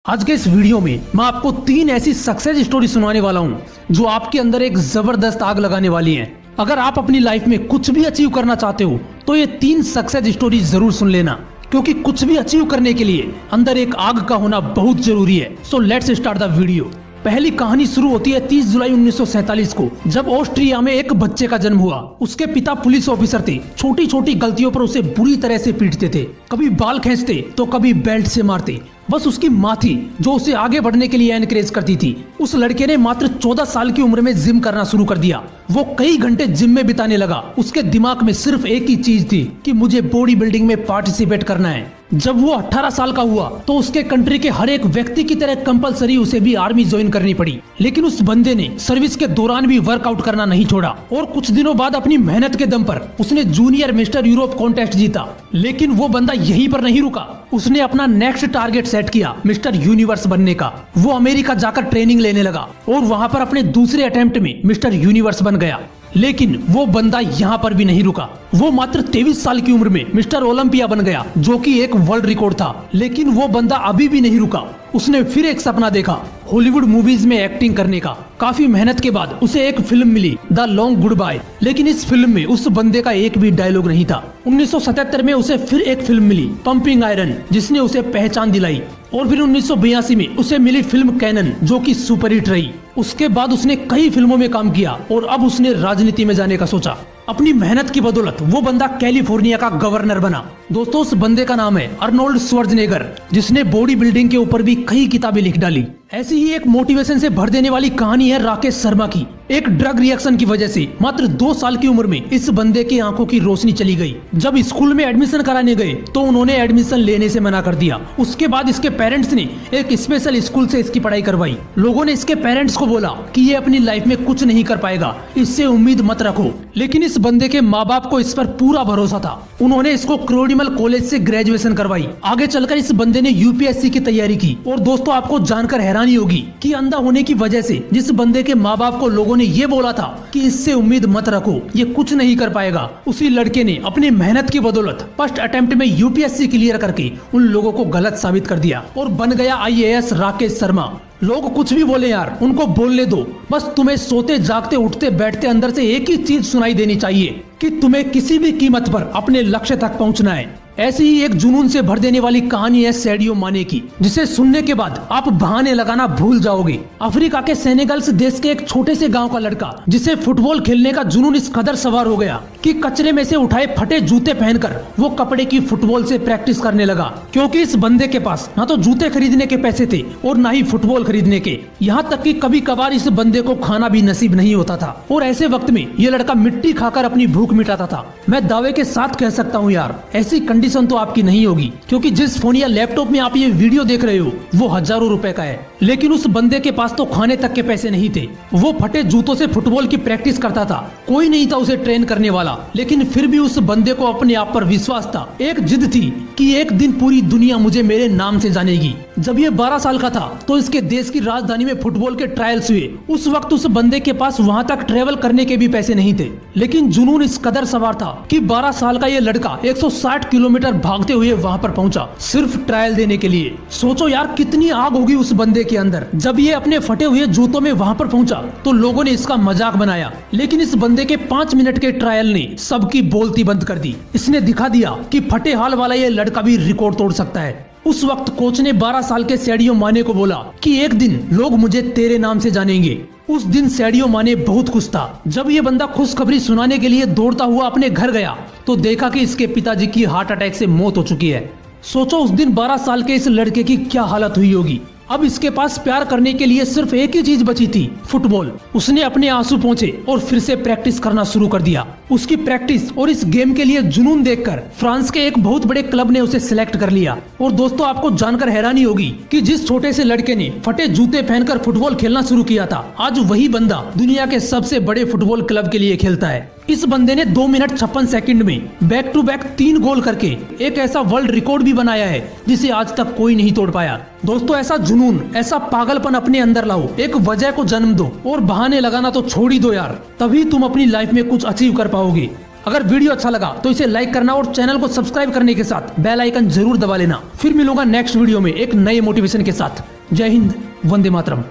आज के इस वीडियो में मैं आपको 3 ऐसी सक्सेस स्टोरी सुनाने वाला हूं जो आपके अंदर एक जबरदस्त आग लगाने वाली हैं। अगर आप अपनी लाइफ में कुछ भी अचीव करना चाहते हो तो ये 3 सक्सेस स्टोरी जरूर सुन लेना, क्योंकि कुछ भी अचीव करने के लिए अंदर एक आग का होना बहुत जरूरी है। So let's start the video. पहली कहानी शुरू होती है 30 जुलाई 1947 को, जब ऑस्ट्रिया में एक बच्चे का जन्म हुआ। उसके पिता पुलिस ऑफिसर थे। छोटी छोटी गलतियों पर उसे बुरी तरह से पीटते थे, कभी बाल खींचते तो कभी बेल्ट से मारते। बस उसकी माँ थी जो उसे आगे बढ़ने के लिए एनकरेज करती थी। उस लड़के ने मात्र 14 साल की उम्र में जिम करना शुरू कर दिया। वो कई घंटे जिम में बिताने लगा। उसके दिमाग में सिर्फ एक ही चीज थी कि मुझे बॉडी बिल्डिंग में पार्टिसिपेट करना है। जब वो 18 साल का हुआ तो उसके कंट्री के हर एक व्यक्ति की तरह कंपलसरी उसे भी आर्मी ज्वाइन करनी पड़ी। लेकिन उस बंदे ने सर्विस के दौरान भी वर्कआउट करना नहीं छोड़ा और कुछ दिनों बाद अपनी मेहनत के दम पर उसने जूनियर मिस्टर यूरोप कॉन्टेस्ट जीता। लेकिन वो बंदा यहीं पर नहीं रुका। उसने अपना नेक्स्ट टारगेट सेट किया मिस्टर यूनिवर्स बनने का। वो अमेरिका जाकर ट्रेनिंग लेने लगा और वहां पर अपने दूसरे अटेम्प्ट में मिस्टर यूनिवर्स बन गया। लेकिन वो बंदा यहाँ पर भी नहीं रुका। वो मात्र 23 साल की उम्र में मिस्टर ओलंपिया बन गया, जो कि एक वर्ल्ड रिकॉर्ड था। लेकिन वो बंदा अभी भी नहीं रुका। उसने फिर एक सपना देखा, हॉलीवुड मूवीज में एक्टिंग करने का। काफी मेहनत के बाद उसे एक फिल्म मिली, द लॉन्ग गुड बाय। लेकिन इस फिल्म में उस बंदे का एक भी डायलॉग नहीं था। 1977 में उसे फिर एक फिल्म मिली, पंपिंग आयरन, जिसने उसे पहचान दिलाई। और फिर 1982 में उसे मिली फिल्म कैनन, जो कि सुपरहिट रही। उसके बाद उसने कई फिल्मों में काम किया और अब उसने राजनीति में जाने का सोचा। अपनी मेहनत की बदौलत वो बंदा कैलिफोर्निया का गवर्नर बना। दोस्तों, उस बंदे का नाम है अर्नोल्ड श्वार्ज़नेगर, जिसने बॉडी बिल्डिंग के ऊपर भी कई किताबें लिख डाली। ऐसी ही एक मोटिवेशन से भर देने वाली कहानी है राकेश शर्मा की। एक ड्रग रिएक्शन की वजह से मात्र 2 साल की उम्र में इस बंदे की आंखों की रोशनी चली गई। जब स्कूल में एडमिशन कराने गए तो उन्होंने एडमिशन लेने से मना कर दिया। उसके बाद इसके पेरेंट्स ने एक स्पेशल स्कूल से इसकी पढ़ाई करवाई। लोगों ने इसके पेरेंट्स को बोला कि ये अपनी लाइफ में कुछ नहीं कर पाएगा, इससे उम्मीद मत रखो। लेकिन इस बंदे के माँ बाप को इस पर पूरा भरोसा था। उन्होंने इसको क्रोडिमल कॉलेज से ग्रेजुएशन करवाई। आगे चलकर इस बंदे ने यूपीएससी की तैयारी की। और दोस्तों, आपको जानकर हैरानी होगी कि अंधा होने की वजह से जिस बंदे के माँ बाप को लोगों ने ये बोला था कि इससे उम्मीद मत रखो, ये कुछ नहीं कर पाएगा, उसी लड़के ने अपनी मेहनत की बदौलत फर्स्ट अटेम्प्ट में यूपीएससी क्लियर करके उन लोगों को गलत साबित कर दिया और बन गया आईएएस राकेश शर्मा। लोग कुछ भी बोले यार, उनको बोलने दो। बस तुम्हें सोते जागते उठते बैठते अंदर से एक ही चीज सुनाई देनी चाहिए कि तुम्हें किसी भी कीमत पर अपने लक्ष्य तक पहुंचना है। ऐसी ही एक जुनून से भर देने वाली कहानी है सैडियो माने की, जिसे सुनने के बाद आप बहाने लगाना भूल जाओगे। अफ्रीका के सेनेगल्स देश के एक छोटे से गांव का लड़का, जिसे फुटबॉल खेलने का जुनून इस कदर सवार हो गया कि कचरे में से उठाए फटे जूते पहनकर वो कपड़े की फुटबॉल से प्रैक्टिस करने लगा। क्योंकि इस बंदे के पास ना तो जूते खरीदने के पैसे थे और ना ही फुटबॉल खरीदने के। यहाँ तक कि कभी कभार इस बंदे को खाना भी नसीब नहीं होता था। और ऐसे वक्त में ये लड़का मिट्टी खाकर अपनी भूख मिटाता था। मैं दावे के साथ कह सकता हूँ यार, ऐसी कंडीशन तो आपकी नहीं होगी, क्योंकि जिस फोन या लैपटॉप में आप ये वीडियो देख रहे हो वो हजारों रुपए का है। लेकिन उस बंदे के पास तो खाने तक के पैसे नहीं थे। वो फटे जूतों से फुटबॉल की प्रैक्टिस करता था। कोई नहीं था उसे ट्रेन करने वाला। लेकिन फिर भी उस बंदे को अपने आप पर विश्वास था। एक जिद थी कि एक दिन पूरी दुनिया मुझे मेरे नाम से जानेगी। जब ये 12 साल का था तो इसके देश की राजधानी में फुटबॉल के ट्रायल्स हुए। उस वक्त उस बंदे के पास वहाँ तक ट्रेवल करने के भी पैसे नहीं थे। लेकिन जुनून इस कदर सवार था कि 12 साल का ये लड़का 160 किलोमीटर भागते हुए वहाँ पर पहुंचा, सिर्फ ट्रायल देने के लिए। सोचो यार, कितनी आग होगी उस बंदे के अंदर। जब ये अपने फटे हुए जूतों में वहाँ पर पहुंचा तो लोगों ने इसका मजाक बनाया। लेकिन इस बंदे के 5 मिनट के ट्रायल ने सबकी बोलती बंद कर दी। इसने दिखा दिया कि फटे हाल वाला ये लड़का भी रिकॉर्ड तोड़ सकता है। उस वक्त कोच ने 12 साल के सैडियो माने को बोला कि एक दिन लोग मुझे तेरे नाम से जानेंगे। उस दिन सैडियो माने बहुत खुश था। जब ये बंदा खुशखबरी सुनाने के लिए दौड़ता हुआ अपने घर गया तो देखा कि इसके पिताजी की हार्ट अटैक से मौत हो चुकी है। सोचो उस दिन 12 साल के इस लड़के की क्या हालत हुई होगी। अब इसके पास प्यार करने के लिए सिर्फ एक ही चीज बची थी, फुटबॉल। उसने अपने आंसू पोंछे और फिर से प्रैक्टिस करना शुरू कर दिया। उसकी प्रैक्टिस और इस गेम के लिए जुनून देखकर फ्रांस के एक बहुत बड़े क्लब ने उसे सिलेक्ट कर लिया। और दोस्तों, आपको जानकर हैरानी होगी कि जिस छोटे से लड़के ने फटे जूते पहनकर फुटबॉल खेलना शुरू किया था, आज वही बंदा दुनिया के सबसे बड़े फुटबॉल क्लब के लिए खेलता है। इस बंदे ने 2 मिनट 56 सेकंड में बैक टू बैक 3 गोल करके एक ऐसा वर्ल्ड रिकॉर्ड भी बनाया है जिसे आज तक कोई नहीं तोड़ पाया। दोस्तों, ऐसा जुनून, ऐसा पागलपन अपने अंदर लाओ, एक वजह को जन्म दो और बहाने लगाना तो छोड़ ही दो यार। तभी तुम अपनी लाइफ में कुछ अचीव कर पाओगे। अगर वीडियो अच्छा लगा तो इसे लाइक करना और चैनल को सब्सक्राइब करने के साथ बेल आइकन जरूर दबा लेना। फिर मिलूंगा नेक्स्ट वीडियो में एक नए मोटिवेशन के साथ। जय हिंद, वंदे मातरम।